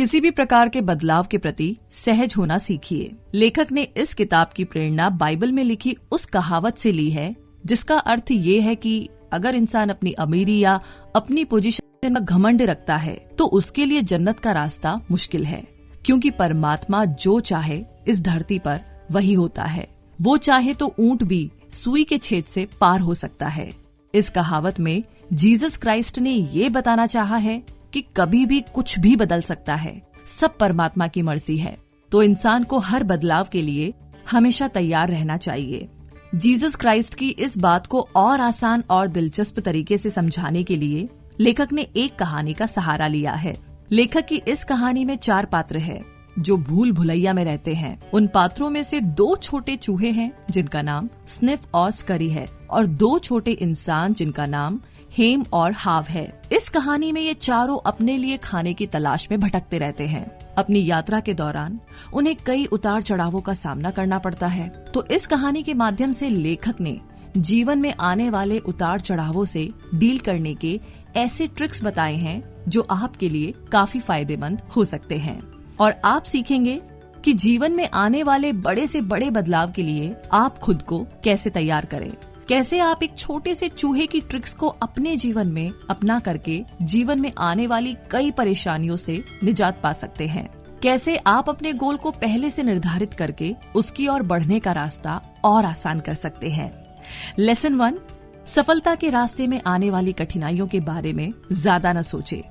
किसी भी प्रकार के बदलाव के प्रति सहज होना सीखिए। लेखक ने इस किताब की प्रेरणा बाइबल में लिखी उस कहावत से ली है जिसका अर्थ ये है कि अगर इंसान अपनी अमीरी या अपनी पोजीशन में घमंड रखता है तो उसके लिए जन्नत का रास्ता मुश्किल है, क्योंकि परमात्मा जो चाहे इस धरती पर वही होता है। वो चाहे तो ऊंट भी सुई के छेद से पार हो सकता है। इस कहावत में जीसस क्राइस्ट ने ये बताना चाहा है कि कभी भी कुछ भी बदल सकता है, सब परमात्मा की मर्जी है। तो इंसान को हर बदलाव के लिए हमेशा तैयार रहना चाहिए। जीसस क्राइस्ट की इस बात को और आसान और दिलचस्प तरीके से समझाने के लिए लेखक ने एक कहानी का सहारा लिया है। लेखक की इस कहानी में 4 पात्र हैं जो भूल भुलैया में रहते हैं। उन पात्रों में से 2 छोटे चूहे हैं जिनका नाम स्निफ और स्करी है, और 2 छोटे इंसान जिनका नाम हेम और हाव है। इस कहानी में ये चारों अपने लिए खाने की तलाश में भटकते रहते हैं। अपनी यात्रा के दौरान उन्हें कई उतार चढ़ावों का सामना करना पड़ता है। तो इस कहानी के माध्यम से लेखक ने जीवन में आने वाले उतार चढ़ावों से डील करने के ऐसे ट्रिक्स बताए हैं जो आपके लिए काफी फायदेमंद हो सकते हैं। और आप सीखेंगे कि जीवन में आने वाले बड़े से बड़े बदलाव के लिए आप खुद को कैसे तैयार करें, कैसे आप एक छोटे से चूहे की ट्रिक्स को अपने जीवन में अपना करके जीवन में आने वाली कई परेशानियों से निजात पा सकते हैं, कैसे आप अपने गोल को पहले से निर्धारित करके उसकी ओर बढ़ने का रास्ता और आसान कर सकते हैं। लेसन 1, सफलता के रास्ते में आने वाली कठिनाइयों के बारे में ज्यादा न सोचे।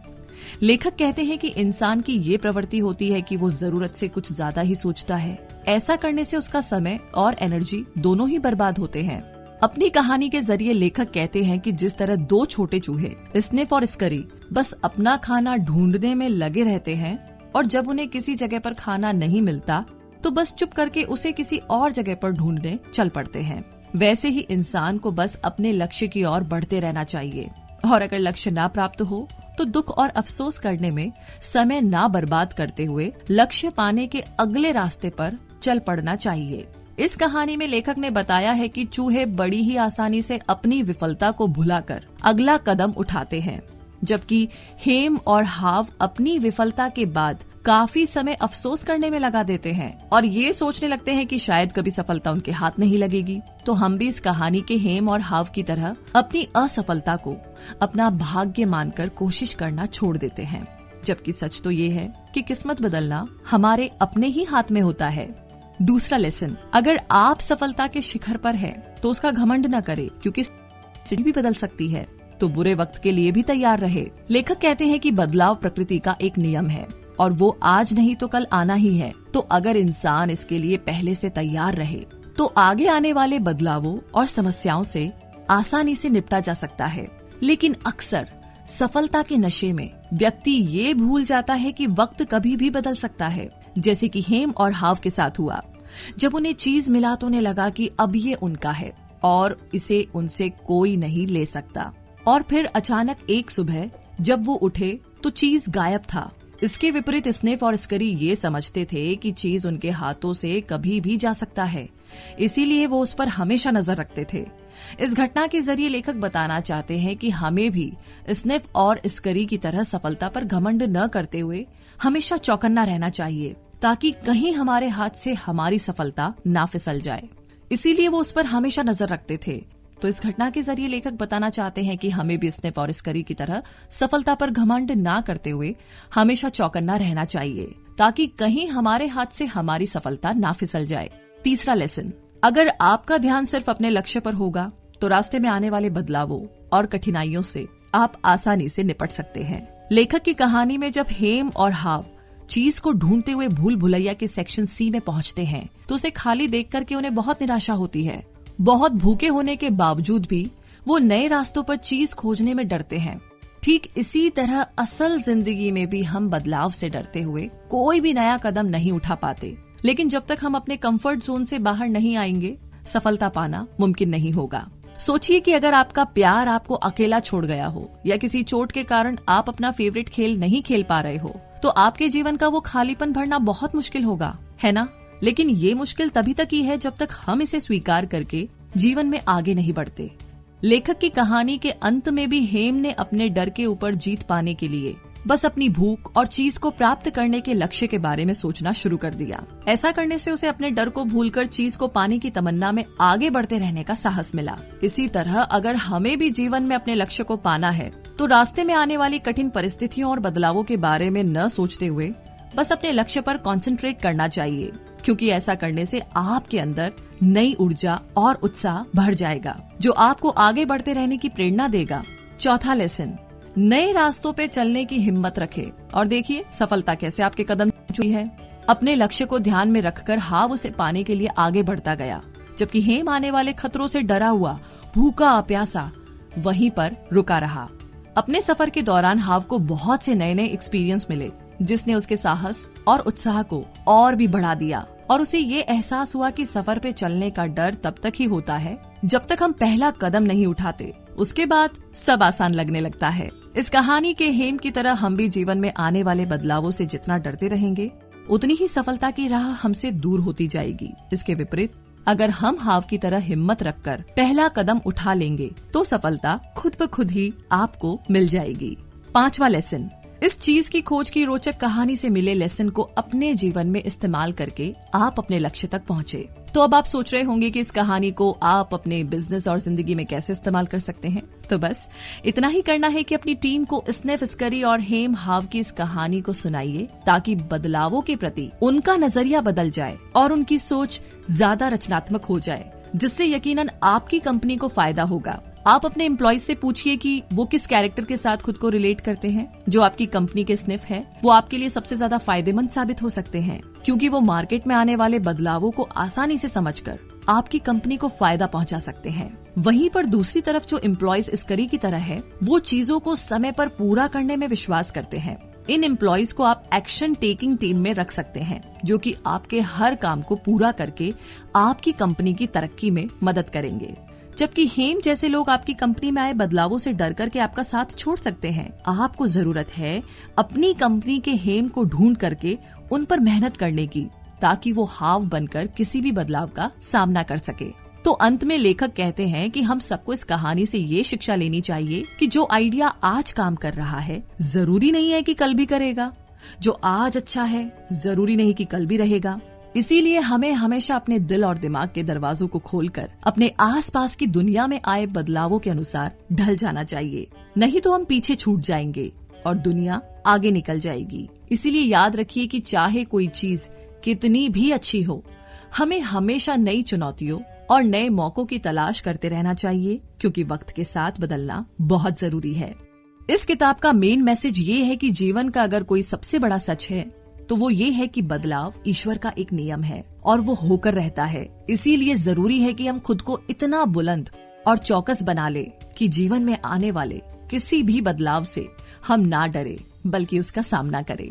लेखक कहते हैं कि इंसान की ये प्रवृत्ति होती है कि वो जरूरत से कुछ ज्यादा ही सोचता है। ऐसा करने से उसका समय और एनर्जी दोनों ही बर्बाद होते हैं। अपनी कहानी के जरिए लेखक कहते हैं कि जिस तरह 2 छोटे चूहे स्निफ और स्करी बस अपना खाना ढूंढने में लगे रहते हैं, और जब उन्हें किसी जगह पर खाना नहीं मिलता तो बस चुप करके उसे किसी और जगह पर ढूंढने चल पड़ते हैं, वैसे ही इंसान को बस अपने लक्ष्य की ओर बढ़ते रहना चाहिए। और अगर लक्ष्य ना प्राप्त हो तो दुख और अफसोस करने में समय ना बर्बाद करते हुए लक्ष्य पाने के अगले रास्ते पर चल पड़ना चाहिए। इस कहानी में लेखक ने बताया है कि चूहे बड़ी ही आसानी से अपनी विफलता को भुलाकर अगला कदम उठाते हैं, जबकि हेम और हाव अपनी विफलता के बाद काफी समय अफसोस करने में लगा देते हैं और ये सोचने लगते हैं कि शायद कभी सफलता उनके हाथ नहीं लगेगी। तो हम भी इस कहानी के हेम और हाव की तरह अपनी असफलता को अपना भाग्य मानकर कोशिश करना छोड़ देते हैं, जबकि सच तो ये है कि किस्मत बदलना हमारे अपने ही हाथ में होता है। दूसरा लेसन, अगर आप सफलता के शिखर पर हैं, तो उसका घमंड न करें, क्योंकि स्थिति भी बदल सकती है, तो बुरे वक्त के लिए भी तैयार रहे। लेखक कहते हैं कि बदलाव प्रकृति का एक नियम है और वो आज नहीं तो कल आना ही है। तो अगर इंसान इसके लिए पहले से तैयार रहे तो आगे आने वाले बदलावों और समस्याओं से आसानी से निपटा जा सकता है। लेकिन अक्सर सफलता के नशे में व्यक्ति ये भूल जाता है कि वक्त कभी भी बदल सकता है, जैसे कि हेम और हाव के साथ हुआ। जब उन्हें चीज मिला तो उन्हें लगा कि अब ये उनका है और इसे उनसे कोई नहीं ले सकता, और फिर अचानक एक सुबह जब वो उठे तो चीज गायब था। इसके विपरीत स्निफ और स्करी ये समझते थे कि चीज उनके हाथों से कभी भी जा सकता है, इसीलिए वो उस पर हमेशा नजर रखते थे। इस घटना के जरिए लेखक बताना चाहते हैं कि हमें भी स्निफ और स्करी की तरह सफलता पर घमंड न करते हुए हमेशा चौकन्ना रहना चाहिए, ताकि कहीं हमारे हाथ से हमारी सफलता ना फिसल जाए। इसीलिए वो उस पर हमेशा नजर रखते थे। तो इस घटना के जरिए लेखक बताना चाहते हैं कि हमें भी स्निफ और स्करी की तरह सफलता पर घमंड ना करते हुए हमेशा चौकन्ना रहना चाहिए, ताकि कहीं हमारे हाथ से हमारी सफलता ना फिसल जाए। तीसरा लेसन, अगर आपका ध्यान सिर्फ अपने लक्ष्य पर होगा तो रास्ते में आने वाले बदलावों और कठिनाइयों से आप आसानी से निपट सकते हैं। लेखक की कहानी में जब हेम और हाव चीज को ढूंढते हुए भूल भुलैया के सेक्शन सी में पहुंचते हैं तो उसे खाली देख करके उन्हें बहुत निराशा होती है। बहुत भूखे होने के बावजूद भी वो नए रास्तों पर चीज खोजने में डरते हैं। ठीक इसी तरह असल जिंदगी में भी हम बदलाव से डरते हुए कोई भी नया कदम नहीं उठा पाते। लेकिन जब तक हम अपने कंफर्ट जोन से बाहर नहीं आएंगे, सफलता पाना मुमकिन नहीं होगा। सोचिए कि अगर आपका प्यार आपको अकेला छोड़ गया हो या किसी चोट के कारण आप अपना फेवरेट खेल नहीं खेल पा रहे हो, तो आपके जीवन का वो खालीपन भरना बहुत मुश्किल होगा, है ना? लेकिन ये मुश्किल तभी तक ही है जब तक हम इसे स्वीकार करके जीवन में आगे नहीं बढ़ते। लेखक की कहानी के अंत में भी हेम ने अपने डर के ऊपर जीत पाने के लिए बस अपनी भूख और चीज को प्राप्त करने के लक्ष्य के बारे में सोचना शुरू कर दिया। ऐसा करने से उसे अपने डर को भूलकर चीज को पाने की तमन्ना में आगे बढ़ते रहने का साहस मिला। इसी तरह अगर हमें भी जीवन में अपने लक्ष्य को पाना है तो रास्ते में आने वाली कठिन परिस्थितियों और बदलावों के बारे में न सोचते हुए बस अपने लक्ष्य पर कंसंट्रेट करना चाहिए, क्योंकि ऐसा करने से आपके अंदर नई ऊर्जा और उत्साह बढ़ जाएगा जो आपको आगे बढ़ते रहने की प्रेरणा देगा। चौथा लेसन, नए रास्तों पे चलने की हिम्मत रखें और देखिए सफलता कैसे आपके कदम छुई है। अपने लक्ष्य को ध्यान में रखकर हाव उसे पाने के लिए आगे बढ़ता गया, जबकि हेम आने वाले खतरों से डरा हुआ, भूखा प्यासा वहीं पर रुका रहा। अपने सफर के दौरान हाव को बहुत से नए नए एक्सपीरियंस मिले, जिसने उसके साहस और उत्साह को और भी बढ़ा दिया और उसे ये एहसास हुआ कि सफर पे चलने का डर तब तक ही होता है जब तक हम पहला कदम नहीं उठाते, उसके बाद सब आसान लगने लगता है। इस कहानी के हेम की तरह हम भी जीवन में आने वाले बदलावों से जितना डरते रहेंगे उतनी ही सफलता की राह हमसे दूर होती जाएगी। इसके विपरीत अगर हम हाव की तरह हिम्मत रखकर पहला कदम उठा लेंगे तो सफलता खुद ब खुद ही आपको मिल जाएगी। पांचवा लेसन, इस चीज की खोज की रोचक कहानी से मिले लेसन को अपने जीवन में इस्तेमाल करके आप अपने लक्ष्य तक पहुँचे। तो अब आप सोच रहे होंगे कि इस कहानी को आप अपने बिजनेस और जिंदगी में कैसे इस्तेमाल कर सकते हैं। तो बस इतना ही करना है कि अपनी टीम को स्नेफ स्करी और हेम हाव की इस कहानी को सुनाइए, ताकि बदलावों के प्रति उनका नजरिया बदल जाए और उनकी सोच ज्यादा रचनात्मक हो जाए, जिससे यकीनन आपकी कंपनी को फायदा होगा। आप अपने एम्प्लॉइज से पूछिए कि वो किस कैरेक्टर के साथ खुद को रिलेट करते हैं। जो आपकी कंपनी के स्निफ है वो आपके लिए सबसे ज्यादा फायदेमंद साबित हो सकते हैं, क्योंकि वो मार्केट में आने वाले बदलावों को आसानी से समझकर आपकी कंपनी को फायदा पहुंचा सकते हैं। वहीं पर दूसरी तरफ जो एम्प्लॉइज स्करी की तरह है, वो चीजों को समय पर पूरा करने में विश्वास करते हैं। इन एम्प्लॉइज को आप एक्शन टेकिंग टीम में रख सकते हैं, जो कि आपके हर काम को पूरा करके आपकी कंपनी की तरक्की में मदद करेंगे। जबकि हेम जैसे लोग आपकी कंपनी में आए बदलावों से डर करके आपका साथ छोड़ सकते हैं। आपको जरूरत है अपनी कंपनी के हेम को ढूंढ करके उन पर मेहनत करने की, ताकि वो हाव बनकर किसी भी बदलाव का सामना कर सके। तो अंत में लेखक कहते हैं कि हम सबको इस कहानी से ये शिक्षा लेनी चाहिए कि जो आइडिया आज काम कर रहा है जरूरी नहीं है कि कल भी करेगा। जो आज अच्छा है जरूरी नहीं कि कल भी रहेगा। इसीलिए हमें हमेशा अपने दिल और दिमाग के दरवाजों को खोलकर अपने आसपास की दुनिया में आए बदलावों के अनुसार ढल जाना चाहिए, नहीं तो हम पीछे छूट जाएंगे और दुनिया आगे निकल जाएगी। इसीलिए याद रखिए कि चाहे कोई चीज कितनी भी अच्छी हो, हमें हमेशा नई चुनौतियों और नए मौकों की तलाश करते रहना चाहिए, क्योंकि वक्त के साथ बदलना बहुत जरूरी है। इस किताब का मेन मैसेज ये है कि जीवन का अगर कोई सबसे बड़ा सच है तो वो ये है कि बदलाव ईश्वर का एक नियम है और वो होकर रहता है। इसीलिए जरूरी है कि हम खुद को इतना बुलंद और चौकस बना ले कि जीवन में आने वाले किसी भी बदलाव से हम ना डरे, बल्कि उसका सामना करें।